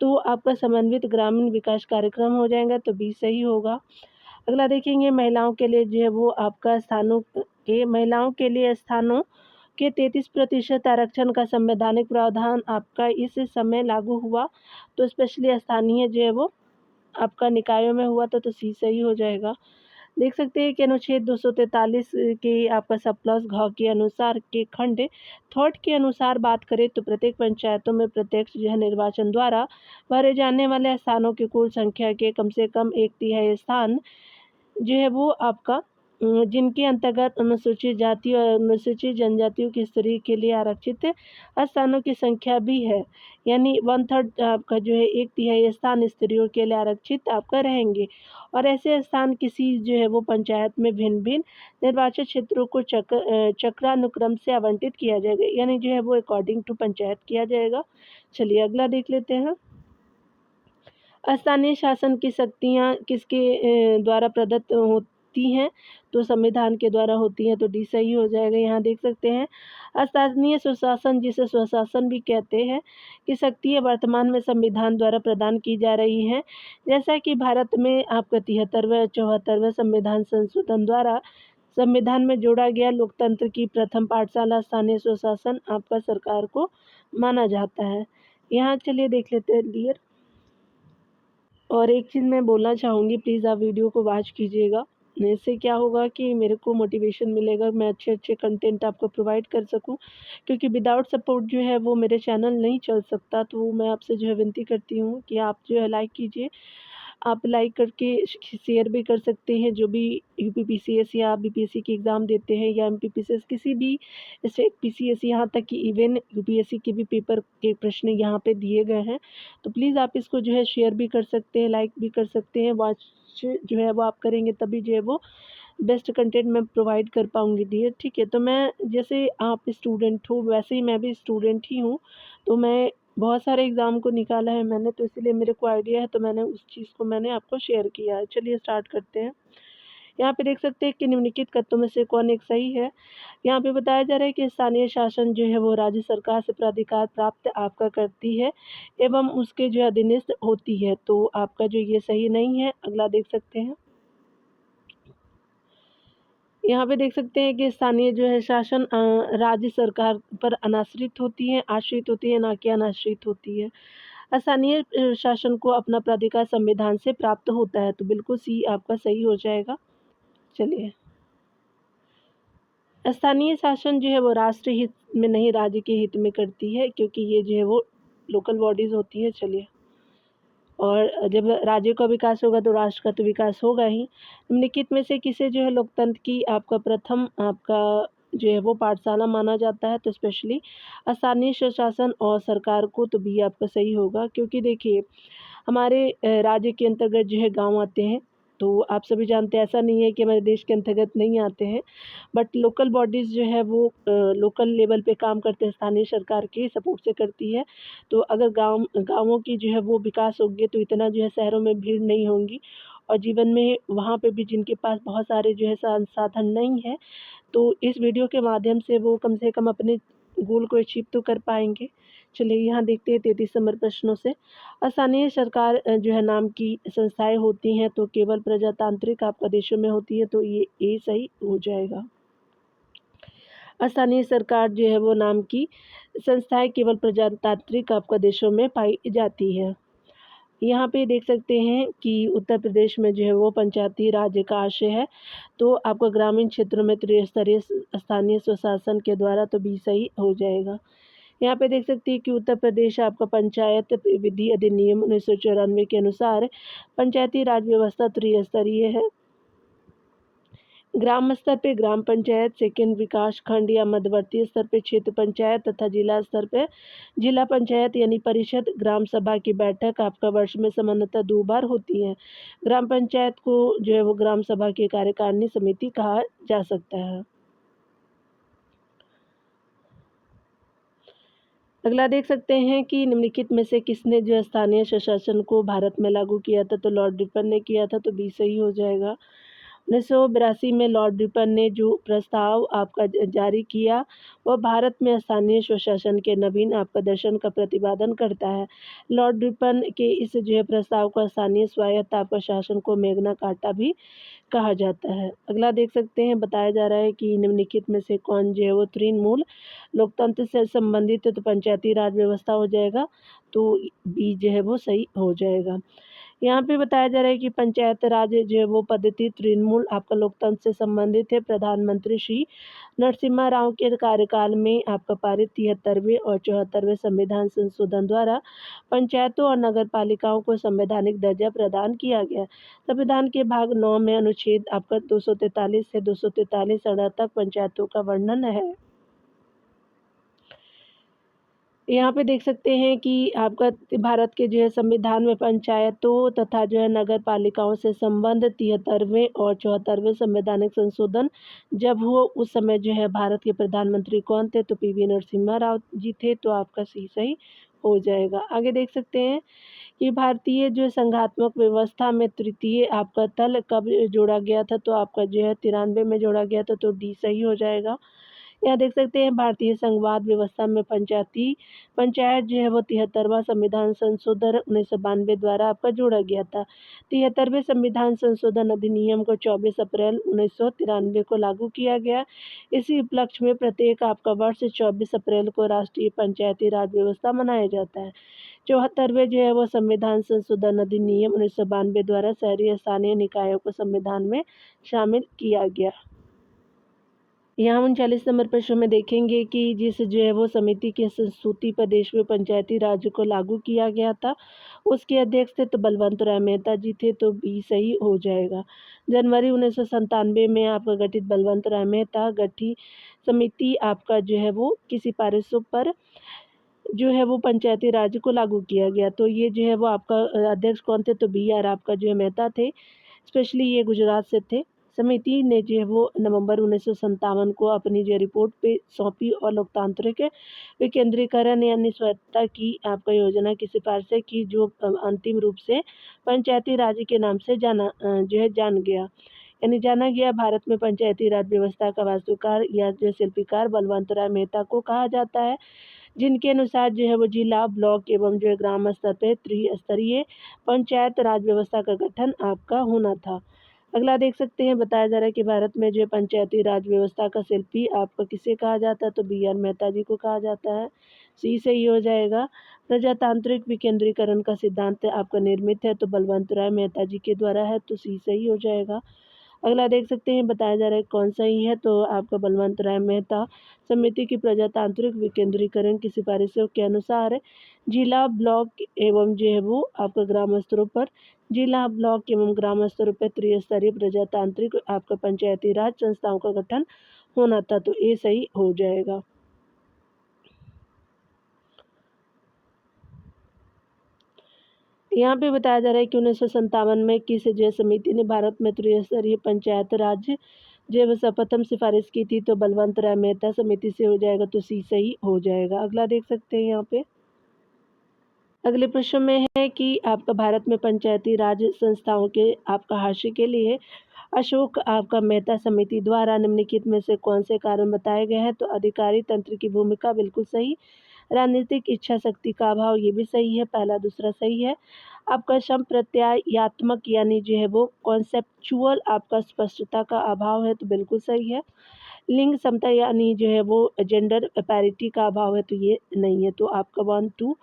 तो आपका समन्वित ग्रामीण विकास कार्यक्रम हो जाएगा, तो बी सही होगा। अगला देखेंगे महिलाओं के लिए जो है वो आपका महिलाओं के लिए स्थानों के 33% आरक्षण का संवैधानिक प्रावधान आपका इस समय लागू हुआ। तो स्पेशली स्थानीय जो है वो आपका निकायों में हुआ था, तो सी सही हो जाएगा। देख सकते हैं कि अनुच्छेद 243 के आपका सब क्लॉज घ के अनुसार के खंड थर्ड के अनुसार बात करें तो प्रत्येक पंचायतों में प्रत्यक्ष जो है निर्वाचन द्वारा भरे जाने वाले स्थानों की कुल संख्या के कम से कम 1/3 स्थान जो है वो आपका जिनके अंतर्गत अनुसूचित जाति और अनुसूचित जनजातियों की स्त्री के लिए आरक्षित स्थानों की संख्या भी है, यानी 1/3 आपका जो है 1/3 स्थान स्त्रियों के लिए आरक्षित आपका रहेंगे। और ऐसे स्थान किसी जो है वो पंचायत में भिन्न भिन्न निर्वाचन क्षेत्रों को चक्रानुक्रम से आवंटित किया जाएगा, यानी जो है वो अकॉर्डिंग टू पंचायत किया जाएगा। चलिए अगला देख लेते हैं। स्थानीय शासन की शक्तियाँ किसके द्वारा प्रदत्त होती हैं। तो संविधान के द्वारा होती हैं, तो डी सही हो जाएगा। यहाँ देख सकते हैं स्थानीय सुशासन जिसे स्वशासन भी कहते हैं कि शक्तियाँ वर्तमान में संविधान द्वारा प्रदान की जा रही हैं। जैसा कि भारत में आपका 73वें और 74वें संविधान संशोधन द्वारा संविधान में जोड़ा गया लोकतंत्र की प्रथम पाठशाला स्थानीय स्वशासन आपका सरकार को माना जाता है। यहाँ चलिए देख लेते हैं डियर। और एक चीज़ मैं बोलना चाहूँगी, प्लीज़ आप वीडियो को वॉच कीजिएगा। इससे क्या होगा कि मेरे को मोटिवेशन मिलेगा, मैं अच्छे अच्छे कंटेंट आपको प्रोवाइड कर सकूँ, क्योंकि विदाउट सपोर्ट जो है वो मेरे चैनल नहीं चल सकता। तो मैं आपसे जो है विनती करती हूँ कि आप जो है लाइक कीजिए। आप लाइक करके शेयर भी कर सकते हैं। जो भी यूपीपीसीएस या बीपीएससी की एग्ज़ाम देते हैं या एमपीपीसीएस किसी भी स्टेट पीसीएस, यहाँ तक कि इवन यूपीएससी के भी पेपर के प्रश्न यहाँ पे दिए गए हैं। तो प्लीज़ आप इसको जो है शेयर भी कर सकते हैं, लाइक भी कर सकते हैं। वॉच जो है वो आप करेंगे तभी जो है वो बेस्ट कंटेंट मैं प्रोवाइड कर पाऊँगी डियर, ठीक है। तो मैं, जैसे आप स्टूडेंट हो वैसे ही मैं भी स्टूडेंट ही हूँ, तो मैं बहुत सारे एग्ज़ाम को निकाला है मैंने, तो इसीलिए मेरे को आइडिया है, तो मैंने उस चीज़ को मैंने आपको शेयर किया है। चलिए स्टार्ट करते हैं। यहाँ पे देख सकते हैं कि निम्नलिखित कथनों में से कौन एक सही है। यहाँ पे बताया जा रहा है कि स्थानीय शासन जो है वो राज्य सरकार से प्राधिकार प्राप्त आपका करती है एवं उसके जो अधीनस्थ होती है, तो आपका जो ये सही नहीं है। अगला देख सकते हैं। यहाँ पे देख सकते हैं कि स्थानीय जो है शासन राज्य सरकार पर अनाश्रित होती है, आश्रित होती है, ना कि अनाश्रित होती है। स्थानीय शासन को अपना प्राधिकार संविधान से प्राप्त होता है, तो बिल्कुल सी आपका सही हो जाएगा। चलिए, स्थानीय शासन जो है वो राष्ट्र हित में नहीं राज्य के हित में करती है, क्योंकि ये जो है वो लोकल बॉडीज़ होती है। चलिए, और जब राज्य का विकास होगा तो राष्ट्र का तो विकास होगा ही। निम्नलिखित में से किसे जो है लोकतंत्र की आपका प्रथम आपका जो है वो पाठशाला माना जाता है, तो स्पेशली स्थानीय स्वशासन और सरकार को, तो बी आपका सही होगा। क्योंकि देखिए, हमारे राज्य के अंतर्गत जो है गाँव आते हैं, तो आप सभी जानते हैं, ऐसा नहीं है कि हमारे देश के अंतर्गत नहीं आते हैं, बट लोकल बॉडीज़ जो है वो लोकल लेवल पे काम करते हैं, स्थानीय सरकार के सपोर्ट से करती है। तो अगर गाँवों की जो है वो विकास होंगे, तो इतना जो है शहरों में भीड़ नहीं होंगी, और जीवन में वहाँ पे भी जिनके पास बहुत सारे जो है संसाधन नहीं है, तो इस वीडियो के माध्यम से वो कम से कम अपने गोल को अचीव तो कर पाएँगे। चलिए, यहाँ देखते हैं 33 नंबर प्रश्नों से। स्थानीय सरकार जो है नाम की संस्थाएँ होती हैं, तो केवल प्रजातांत्रिक आपका देशों में होती है, तो ये ए सही हो जाएगा। स्थानीय सरकार जो है वो नाम की संस्थाएँ केवल प्रजातांत्रिक आपका देशों में पाई जाती है। यहाँ पे देख सकते हैं कि उत्तर प्रदेश में जो है वो पंचायती राज का आशय है, तो आपका ग्रामीण क्षेत्रों में त्रिस्तरीय स्थानीय स्वशासन के द्वारा, तो बी सही हो जाएगा। यहाँ पे देख सकते हैं कि उत्तर प्रदेश आपका पंचायत विधि अधिनियम 1994 के अनुसार पंचायती राज व्यवस्था त्रिस्तरीय है। ग्राम स्तर पे ग्राम पंचायत, सेकंड विकास खंड या मध्यवर्ती स्तर पे क्षेत्र पंचायत तथा जिला स्तर पे जिला पंचायत यानी परिषद ग्राम सभा की बैठक आपका वर्ष में सामान्यतः 2 बार होती है। ग्राम पंचायत को जो है वो ग्राम सभा की कार्यकारिणी समिति कहा जा सकता है। अगला देख सकते हैं कि निम्नलिखित में से किसने जो है स्थानीय स्वशासन को भारत में लागू किया था, तो लॉर्ड रिपन ने किया था, तो बी सही हो जाएगा। 1982 में लॉर्ड रिपन ने जो प्रस्ताव आपका जारी किया, वह भारत में स्थानीय स्वशासन के नवीन आपका दर्शन का प्रतिपादन करता है। लॉर्ड रिपन के इस जो है प्रस्ताव को स्थानीय स्वायत्त आपका शासन को मैग्ना कार्टा भी कहा जाता है। अगला देख सकते हैं, बताया जा रहा है कि निम्नलिखित में से कौन जो है वो तृणमूल लोकतंत्र से संबंधित है, तो पंचायती राज व्यवस्था हो जाएगा, तो बी जो है वो सही हो जाएगा। यहाँ पे बताया जा रहा है कि पंचायत राज जो है वो पद्धति तृणमूल आपका लोकतंत्र से संबंधित है। प्रधानमंत्री श्री नरसिम्हा राव के कार्यकाल में आपका पारित 73वें और 74वें संविधान संशोधन द्वारा पंचायतों और नगर पालिकाओं को संवैधानिक दर्जा प्रदान किया गया। संविधान के भाग 9 में अनुच्छेद आपका 243 से 243 तक पंचायतों का वर्णन है। यहाँ पे देख सकते हैं कि आपका भारत के जो है संविधान में पंचायतों तथा जो है नगर पालिकाओं से संबंध 73वें और 74वें संवैधानिक संशोधन जब हुआ, उस समय जो है भारत के प्रधानमंत्री कौन थे, तो पीवी नरसिम्हा राव जी थे, तो आपका सी सही हो जाएगा। आगे देख सकते हैं कि भारतीय जो संघात्मक व्यवस्था में तृतीय आपका तल कब जोड़ा गया था, तो आपका जो है 93 में जोड़ा गया था, तो डी सही हो जाएगा। यहाँ देख सकते हैं भारतीय संघवाद व्यवस्था में पंचायत जो है वो 73वां संविधान संशोधन 1992 द्वारा आपका जोड़ा गया था। 73वें संविधान संशोधन अधिनियम को 24 अप्रैल 1993 को लागू किया गया। इसी उपलक्ष्य में प्रत्येक आपका वर्ष 24 अप्रैल को राष्ट्रीय पंचायती राज व्यवस्था मनाया जाता है। 74वें जो है वो संविधान संशोधन अधिनियम 1992 द्वारा शहरी स्थानीय निकायों को संविधान में शामिल किया गया। यहाँ 39 नंबर प्रश्न में देखेंगे कि जिस जो है वो समिति की संस्तुति प्रदेश में पंचायती राज को लागू किया गया था, उसके अध्यक्ष थे तो बलवंत राय मेहता जी थे, तो बी सही हो जाएगा। जनवरी 1997 में आपका गठित बलवंत राय मेहता गठित समिति आपका जो है वो की सिफारिशों पर जो है वो पंचायती राज को लागू किया गया, तो ये जो है वो आपका अध्यक्ष कौन थे, तो बी आर आपका जो है मेहता थे। स्पेशली ये गुजरात से थे। समिति ने जो है वो नवंबर 1957 को अपनी जो रिपोर्ट पे सौंपी और लोकतांत्रिक विकेंद्रीकरण यानी स्वायत्तता की आपका योजना की सिफारिशें की, जो अंतिम रूप से पंचायती राज के नाम से जाना गया। भारत में पंचायती राज व्यवस्था का वास्तुकार या जो शिल्पकार बलवंत राय मेहता को कहा जाता है, जिनके अनुसार जो है वो जिला, ब्लॉक एवं जो है ग्राम स्तर पे त्रिस्तरीय पंचायत राज व्यवस्था का गठन आपका होना था। अगला देख सकते हैं, बताया जा रहा है कि भारत में जो है पंचायती राज व्यवस्था का शिल्पी आपका किसे कहा जाता है, तो बी आर मेहता जी को कहा जाता है। सी सही हो जाएगा। प्रजातांत्रिक विकेंद्रीकरण का सिद्धांत आपका निर्मित है, तो बलवंत राय मेहता जी के द्वारा है, तो सी सही हो जाएगा। अगला देख सकते हैं, बताया जा रहा है कौन सही है, तो आपका बलवंत राय मेहता समिति की प्रजातांत्रिक विकेंद्रीकरण की सिफारिशों के अनुसार जिला, ब्लॉक एवं जो है वो आपका ग्राम स्तरों पर त्रिस्तरीय प्रजातांत्रिक आपका पंचायती राज संस्थाओं का गठन होना था, तो ये सही हो जाएगा। यहाँ पे बताया जा रहा है कि 1957 में किस जय समिति ने भारत में त्रिस्तरीय पंचायत राज जय प्रथम सिफारिश की थी, तो बलवंत राय मेहता समिति से हो जाएगा, तो सी सही हो जाएगा। अगला देख सकते हैं, यहाँ पे अगले प्रश्न में है कि आपका भारत में पंचायती राज संस्थाओं के आपका हाशिए के लिए अशोक आपका मेहता समिति द्वारा निम्नलिखित में से कौन से कारण बताए गए हैं, तो अधिकारी तंत्र की भूमिका बिल्कुल सही, राजनीतिक इच्छा शक्ति का अभाव ये भी सही है, पहला दूसरा सही है। आपका संप्रत्यायात्मक यानी जो है वो कॉन्सेप्चुअल आपका स्पष्टता का अभाव है, तो बिल्कुल सही है। लिंग समता यानी जो है वो जेंडर पैरिटी का अभाव है, तो ये नहीं है, तो आपका 1 2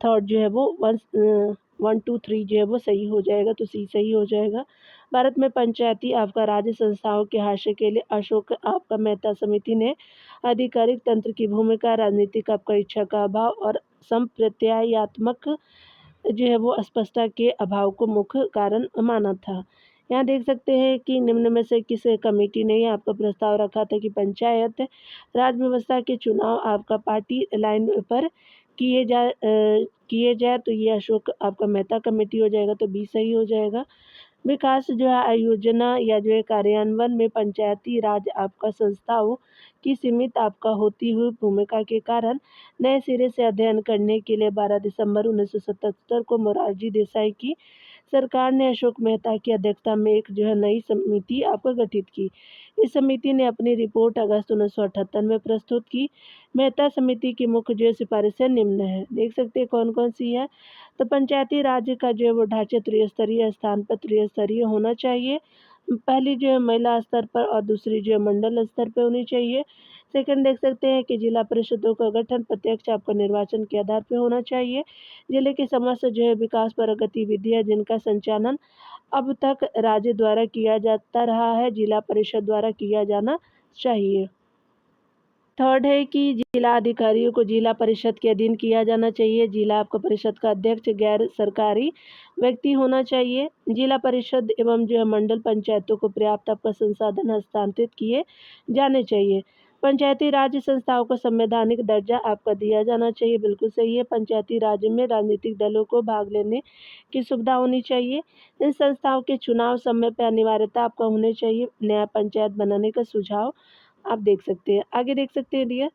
थर्ड जो है वो 1 2 3 जो है वो सही हो जाएगा, तो सी सही हो जाएगा। भारत में पंचायती आपका राज्य संस्थाओं के हाशिए के लिए अशोक आपका मेहता समिति ने आधिकारिक तंत्र की भूमिका, राजनीतिक आपका इच्छा का अभाव और संप्रत्यायात्मक जो है वो अस्पष्टता के अभाव को मुख्य कारण माना था। यहाँ देख सकते हैं कि निम्न में से किस कमेटी ने आपका प्रस्ताव रखा था कि पंचायत राज व्यवस्था के चुनाव आपका पार्टी लाइन पर किए जाए, तो ये अशोक आपका मेहता कमेटी हो जाएगा, तो बी सही हो जाएगा। विकास जो है आयोजना या जो है कार्यान्वयन में पंचायती राज आपका संस्थाओं की सीमित आपका होती हुई भूमिका के कारण नए सिरे से अध्ययन करने के लिए 12 दिसंबर 1977 को मोरारजी देसाई की सरकार ने अशोक मेहता की अध्यक्षता में एक जो है नई समिति आपको गठित की। इस समिति ने अपनी रिपोर्ट अगस्त 1978 में प्रस्तुत की। मेहता समिति की मुख्य जो सिफारिशें निम्न है, देख सकते हैं कौन कौन सी है। तो पंचायती राज्य का जो है वो ढांचा त्रिस्तरीय स्थान पर त्रिस्तरीय होना चाहिए। पहली जो है महिला स्तर पर और दूसरी जो है मंडल स्तर पर होनी चाहिए। सेकंड देख सकते हैं कि जिला परिषदों का गठन प्रत्यक्ष आपका निर्वाचन के आधार पर होना चाहिए। जिले के समस्त जो है विकास पर गतिविधियाँ जिनका संचालन अब तक राज्य द्वारा किया जाता रहा है, जिला परिषद द्वारा किया जाना चाहिए। थर्ड है कि जिला अधिकारियों को जिला परिषद के अधीन किया जाना चाहिए। जिला आपका परिषद का अध्यक्ष गैर सरकारी व्यक्ति होना चाहिए। जिला परिषद एवं जो है मंडल पंचायतों को पर्याप्त आपका संसाधन हस्तांतरित किए जाने चाहिए। पंचायती राज संस्थाओं को संवैधानिक दर्जा आपका दिया जाना चाहिए, बिल्कुल सही है। पंचायती राज में राजनीतिक दलों को भाग लेने की सुविधा होनी चाहिए। इन संस्थाओं के चुनाव समय पर अनिवार्यता आपका होनी चाहिए। नया पंचायत बनाने का सुझाव आप देख सकते हैं। आगे देख सकते हैं डियर,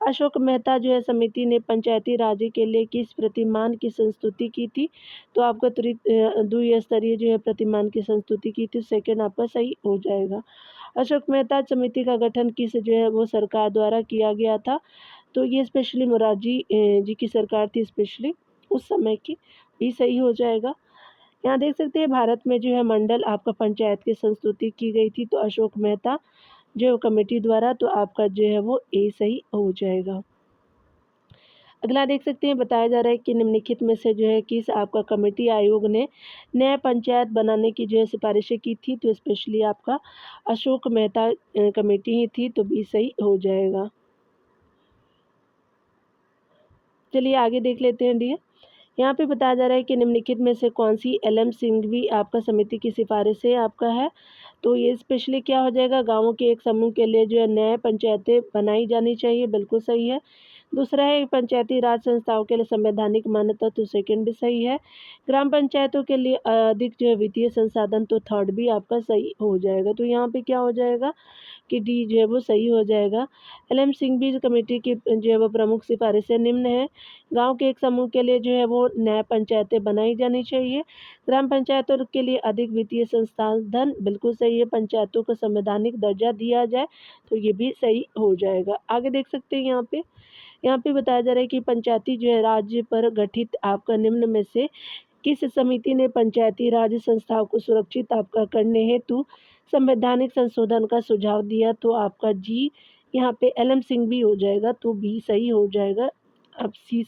अशोक मेहता जो है समिति ने पंचायती राज के लिए किस प्रतिमान की संस्तुति की थी, तो आपका द्विस्तरीय जो है प्रतिमान की संस्तुति की थी, सेकंड आपका सही हो जाएगा। अशोक मेहता समिति का गठन किस जो है वो सरकार द्वारा किया गया था, तो ये स्पेशली मोरारजी जी की सरकार थी, स्पेशली उस समय की, भी सही हो जाएगा। यहाँ देख सकते हैं भारत में जो है मंडल आपका पंचायत की संस्तुति की गई थी, तो अशोक मेहता जो कमेटी द्वारा, तो आपका जो है वो ए सही हो जाएगा। अगला देख सकते हैं, बताया जा रहा है कि निम्नलिखित में से जो है किस आपका कमेटी आयोग ने नया पंचायत बनाने की जो है सिफारिशें की थी, तो स्पेशली आपका अशोक मेहता कमेटी ही थी, तो बी सही हो जाएगा। चलिए आगे देख लेते हैं डियर। यहाँ पे बताया जा रहा है कि निम्नलिखित में से कौन सी LM सिंघवी आपका समिति की सिफारिशें आपका है, तो ये स्पेशली क्या हो जाएगा, गाँवों के एक समूह के लिए जो है नए पंचायतें बनाई जानी चाहिए, बिल्कुल सही है। दूसरा है पंचायती राज संस्थाओं के लिए संवैधानिक मान्यता, तो सेकंड भी सही है। ग्राम पंचायतों के लिए अधिक जो है वित्तीय संसाधन, तो थर्ड भी आपका सही हो जाएगा। तो यहाँ पे क्या हो जाएगा कि डी जो है वो सही हो जाएगा। एलएम सिंघवी कमेटी की जो है वो प्रमुख सिफारिशें निम्न है। गांव के एक समूह के लिए जो है वो न्याय पंचायतें बनाई जानी चाहिए। ग्राम पंचायतों के लिए अधिक वित्तीय संसाधन, बिल्कुल सही है। पंचायतों को संवैधानिक दर्जा दिया जाए, तो ये भी सही हो जाएगा। आगे देख सकते हैं यहाँ पे बताया जा रहा है कि पंचायती जो है राज्य पर गठित आपका निम्न में से किस समिति ने पंचायती राज संस्थाओं को सुरक्षित आपका करने हेतु संवैधानिक संशोधन का सुझाव दिया, तो आपका जी यहाँ पे एलएम सिंघवी हो जाएगा, तो बी सही हो जाएगा। अब सी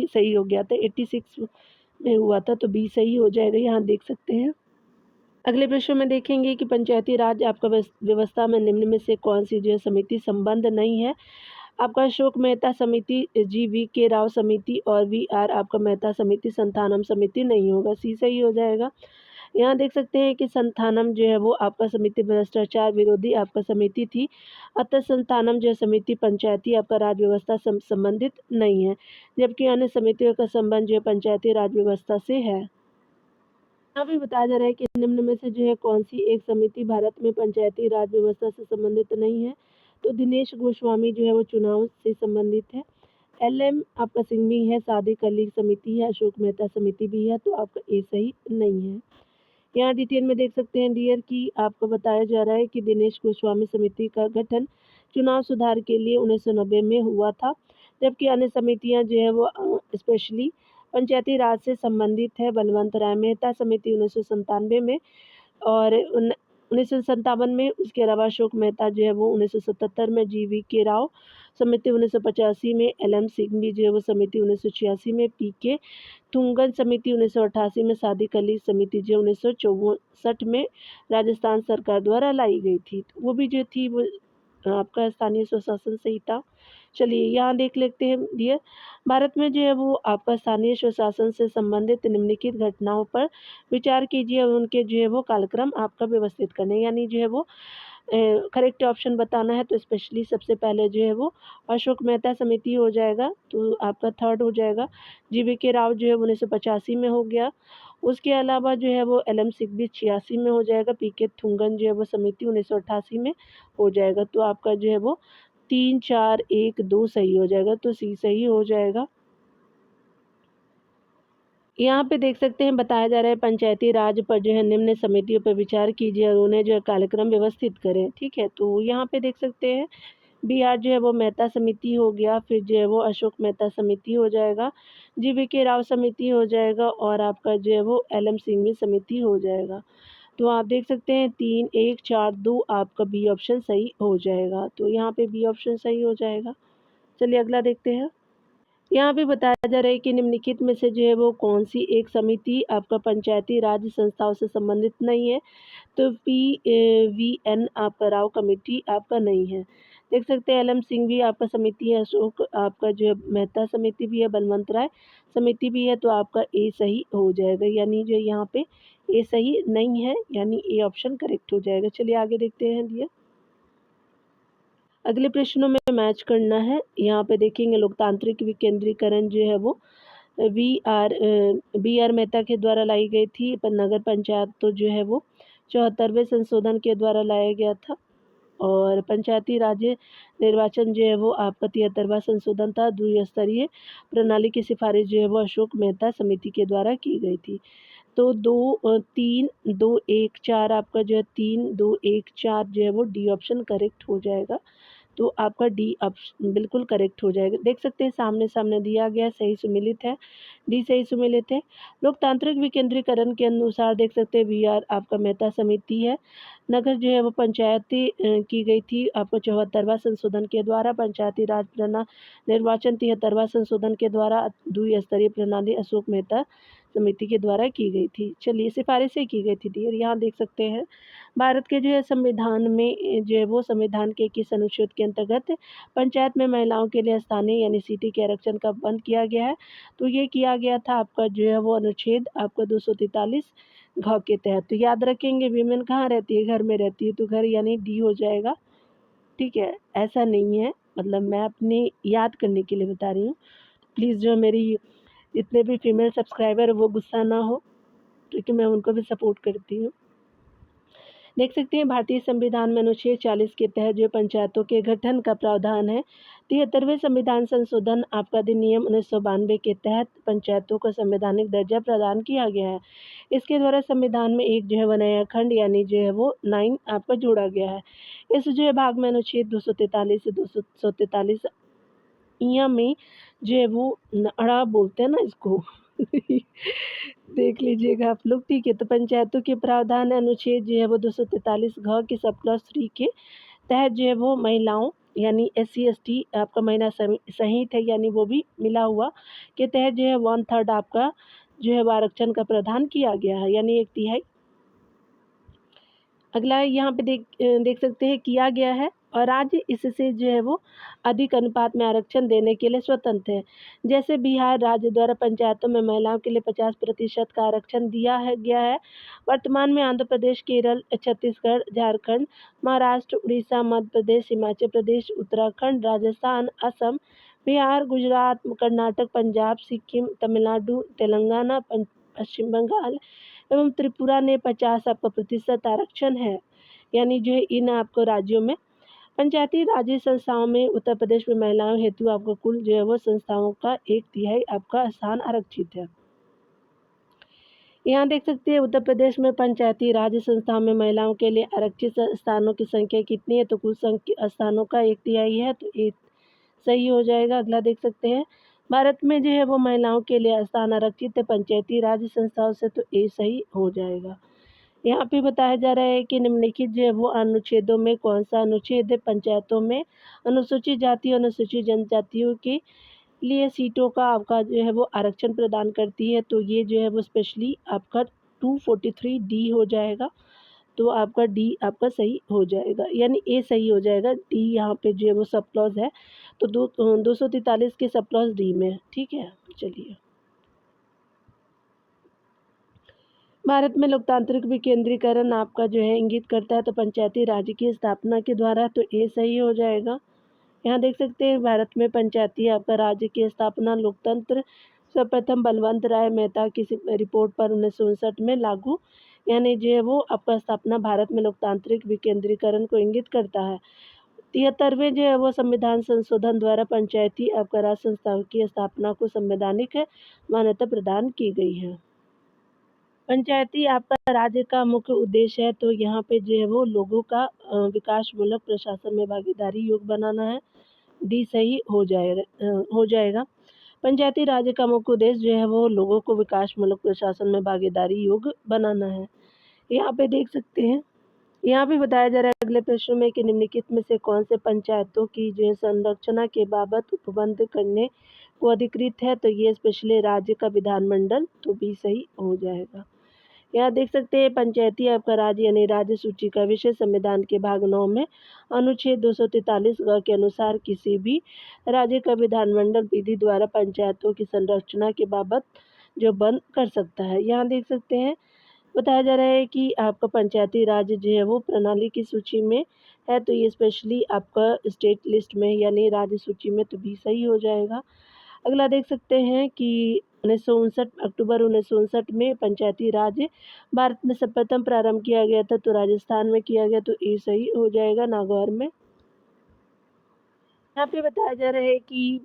सही हो गया था, 86 में हुआ था, तो बी सही हो जाएगा, यहाँ देख सकते हैं। अगले प्रश्न में देखेंगे कि पंचायती राज आपका व्यवस्था में निम्न में से कौन सी जो है समिति संबद्ध नहीं है। आपका अशोक मेहता समिति, जी वी के राव समिति और वी आर आपका मेहता समिति संथानम समिति नहीं होगा, सी सही हो जाएगा। यहाँ देख सकते हैं कि संथानम जो है वो आपका समिति भ्रष्टाचार विरोधी आपका समिति थी, अतः संथानम जो है समिति पंचायती आपका राज व्यवस्था संबंधित नहीं है, जबकि अन्य समितियों का संबंध जो है पंचायती राज व्यवस्था से है। यहाँ भी बताया जा रहा है कि निम्न में से जो है कौन सी एक समिति भारत में पंचायती राज व्यवस्था से संबंधित नहीं है, तो दिनेश गोस्वामी जो है वो चुनाव से संबंधित है। एलएम आपका सिंघवी है, सादिक अली समिति है, अशोक मेहता समिति भी है, तो आपका ए सही नहीं है। यहाँ डिटेल में देख सकते हैं डियर की आपको बताया जा रहा है कि दिनेश गोस्वामी समिति का गठन चुनाव सुधार के लिए 1990 में हुआ था, जबकि अन्य समितियां जो है वो स्पेशली पंचायती राज से संबंधित है। बलवंत राय मेहता समिति 1997 में और 1957 में, उसके अलावा अशोक मेहता जो है वो 1977 में, जी वी के राव समिति 1985 में, एलएम सिंघवी जो है वो समिति 1986 में, पी के तुंगन समिति 1988 में, सादिक अली समिति जो 1964 में राजस्थान सरकार द्वारा लाई गई थी, तो वो भी जो थी वो आपका स्थानीय स्वशासन संहिता। चलिए यहाँ देख लेते हैं डियर, भारत में जो है वो आपका स्थानीय स्वशासन से संबंधित निम्नलिखित घटनाओं पर विचार कीजिए और उनके जो है वो कालक्रम आपका व्यवस्थित करने, यानी जो है वो करेक्ट ऑप्शन बताना है। तो स्पेशली सबसे पहले जो है वो अशोक मेहता समिति हो जाएगा, तो आपका थर्ड हो जाएगा। जीवी के राव जो है 1985 में हो गया। उसके अलावा जो है वो एलएम सिंघवी 86 में हो जाएगा। पीके थुंगन जो है वो समिति 1988 में हो जाएगा, तो आपका जो है वो 3 4 1 2 सही हो जाएगा, तो सी सही हो जाएगा। यहाँ पे देख सकते हैं बताया जा रहा है पंचायती राज पर जो है निम्न समितियों पर विचार कीजिए और उन्हें जो है कार्यक्रम व्यवस्थित करें, ठीक है। तो यहाँ पे देख सकते हैं बिहार जो है वो मेहता समिति हो गया, फिर जो है वो अशोक मेहता समिति हो जाएगा, जीवी के राव समिति हो जाएगा और आपका जो है वो एलएम सिंघवी समिति हो जाएगा। तो आप देख सकते हैं 3 1 4 2 आपका बी ऑप्शन सही हो जाएगा, तो यहाँ पे बी ऑप्शन सही हो जाएगा। चलिए अगला देखते हैं। यहाँ पे बताया जा रहा है कि निम्नलिखित में से जो है वो कौन सी एक समिति आपका पंचायती राज संस्थाओं से संबंधित नहीं है, तो PVN आपका राव कमेटी आपका नहीं है। देख सकते हैं एलएम सिंघवी आपका समिति है, अशोक आपका जो है मेहता समिति भी है, बलवंत राय समिति भी है, तो आपका ए सही हो जाएगा, यानी जो यहाँ पे ए सही नहीं है, यानी ए ऑप्शन करेक्ट हो जाएगा। चलिए आगे देखते हैं दिया अगले प्रश्नों में मैच करना है। यहाँ पे देखेंगे लोकतांत्रिक विकेंद्रीकरण जो है वो बी आर मेहता के द्वारा लाई गई थी, पर नगर पंचायत तो जो है वो 74वें संशोधन के द्वारा लाया गया था और पंचायती राज निर्वाचन जो है वो आपका 73वां संशोधन था। द्विस्तरीय प्रणाली की सिफारिश जो है वो अशोक मेहता समिति के द्वारा की गई थी। तो 3 2 1 4 आपका जो है 3 2 1 4 जो है वो डी ऑप्शन करेक्ट हो जाएगा, तो आपका डी ऑप्शन बिल्कुल करेक्ट हो जाएगा। देख सकते हैं सामने सामने दिया गया सही सुमेलित है, डी सही सुमेलित है। लोकतांत्रिक विकेंद्रीकरण के अनुसार देख सकते हैं वीआर आपका मेहता समिति है। नगर जो है वो पंचायती की गई थी आपको 74वां संशोधन के द्वारा, पंचायती राज निर्वाचन 73वां संशोधन के द्वारा, द्विस्तरीय प्रणाली अशोक मेहता समिति के द्वारा की गई थी। चलिए सिफारिशें की गई थी डियर, यहाँ देख सकते हैं भारत के जो है संविधान में जो है वो संविधान के 21 अनुच्छेद के अंतर्गत पंचायत में महिलाओं के लिए स्थानीय यानी सीटी के आरक्षण का बंद किया गया है। तो ये किया गया था आपका जो है वो अनुच्छेद आपका 243 घ के तहत। तो याद रखेंगे वीमेन कहाँ रहती है, घर में रहती है, तो घर यानी डी हो जाएगा, ठीक है, ऐसा नहीं है। मतलब मैं अपनी याद करने के लिए बता रही हूँ। प्लीज़ जो मेरी जितने भी फीमेल सब्सक्राइबर वो गुस्सा ना हो, क्योंकि मैं उनको भी सपोर्ट करती हूँ। देख सकते हैं भारतीय संविधान में अनुच्छेद 40 के तहत जो पंचायतों के गठन का प्रावधान है। 73वें संविधान संशोधन आपका अधिनियम 1992 के तहत पंचायतों को संवैधानिक दर्जा प्रदान किया गया है। इसके द्वारा संविधान में एक जो है वो नया खंड यानी जो है वो 9 आपका जोड़ा गया है। इस जो है भाग में अनुच्छेद 243 से 243 में जो है वो अड़ा बोलते हैं ना इसको देख लीजिएगा आप लोग, ठीक है। तो पंचायतों के प्रावधान अनुच्छेद जो है वो 243 घ के सब क्लॉज 3 के तहत जो है वो महिलाओं यानी SC ST आपका महिला सहित है, यानी वो भी मिला हुआ के तहत जो है 1/3 आपका जो है वो आरक्षण का प्रावधान किया गया है, यानी 1/3। अगला यहाँ पे देख सकते हैं किया गया है, और राज्य इससे जो है वो अधिक अनुपात में आरक्षण देने के लिए स्वतंत्र है। जैसे बिहार राज्य द्वारा पंचायतों में महिलाओं के लिए 50% का आरक्षण गया है। वर्तमान में आंध्र प्रदेश, केरल, छत्तीसगढ़, झारखंड, महाराष्ट्र, उड़ीसा, मध्य प्रदेश, हिमाचल प्रदेश, उत्तराखंड, राजस्थान, असम, बिहार, गुजरात, कर्नाटक, पंजाब, सिक्किम, तमिलनाडु, तेलंगाना, पश्चिम बंगाल एवं त्रिपुरा ने 50 आपका प्रतिशत आरक्षण है। यानी जो है इन आपको राज्यों में पंचायती राज्य संस्थाओं में उत्तर प्रदेश में महिलाओं हेतु आपको कुल जो है वो संस्थाओं का 1/3 आपका स्थान आरक्षित है। यहाँ देख सकते हैं उत्तर प्रदेश में पंचायती राज्य संस्थाओं में महिलाओं के लिए आरक्षित स्थानों की संख्या कितनी है, तो कुल स्थानों का 1/3 है, तो ये सही हो जाएगा। अगला देख सकते हैं भारत में जो है वो महिलाओं के लिए स्थान आरक्षित है पंचायती राज्य संस्थाओं से, तो ये सही हो जाएगा। यहाँ पे बताया जा रहा है कि निम्नलिखित जो है वो अनुच्छेदों में कौन सा अनुच्छेद है पंचायतों में अनुसूचित जाति और अनुसूचित जनजातियों के लिए सीटों का आपका जो है वो आरक्षण प्रदान करती है, तो ये जो है वो स्पेशली आपका 243D हो जाएगा। तो आपका डी आपका सही हो जाएगा, यानी ए सही हो जाएगा। डी यहाँ पे जो है वो सब क्लॉज है, तो 243 के सब क्लॉज डी में, ठीक है। चलिए, भारत में लोकतांत्रिक विकेंद्रीकरण आपका जो है इंगित करता है तो पंचायती राज्य की स्थापना के द्वारा, तो ये सही हो जाएगा। यहाँ देख सकते हैं भारत में पंचायती आपका राज्य की स्थापना लोकतंत्र सर्वप्रथम बलवंत राय मेहता की रिपोर्ट पर 1959 में लागू, यानी जो है वो आपका स्थापना भारत में लोकतांत्रिक विकेंद्रीकरण को इंगित करता है। 73वें जो है वो संविधान संशोधन द्वारा पंचायती आपका राज संस्थाओं की स्थापना को संवैधानिक मान्यता प्रदान की गई है। पंचायती आपका राज्य का मुख्य उद्देश्य है, तो यहाँ पे जो है वो लोगों का विकासमूलक प्रशासन में भागीदारी योग बनाना है। डी सही हो जाएगा। पंचायती राज्य का मुख्य उद्देश्य जो है वो लोगों को विकासमूलक प्रशासन में भागीदारी योग बनाना है। यहाँ पे देख सकते हैं, यहाँ पे बताया जा रहा है अगले प्रश्न में कि निम्नलिखित में से कौन से पंचायतों की जो है संरचना के बाबत उपबंध करने को अधिकृत है, तो ये स्पेशली राज्य का विधानमंडल, तो भी सही हो जाएगा। यहाँ देख सकते हैं पंचायती आपका राज्य यानी राज्य सूची का विषय संविधान के भाग 9 में अनुच्छेद 243 ग के अनुसार किसी भी राज्य का विधानमंडल विधि द्वारा पंचायतों की संरचना के बाबत जो बंद कर सकता है। यहाँ देख सकते हैं बताया जा रहा है कि आपका पंचायती राज जो है वो प्रणाली की सूची में है, तो ये स्पेशली आपका स्टेट लिस्ट में यानी राज्य सूची में, तो भी सही हो जाएगा। अगला देख सकते हैं कि 1959 अक्टूबर 1959 में पंचायती राज भारत में सर्वप्रथम प्रारंभ किया गया था, तो राजस्थान में किया गया, तो ये सही हो जाएगा नागौर में। यहाँ पे बताया जा रहा है कि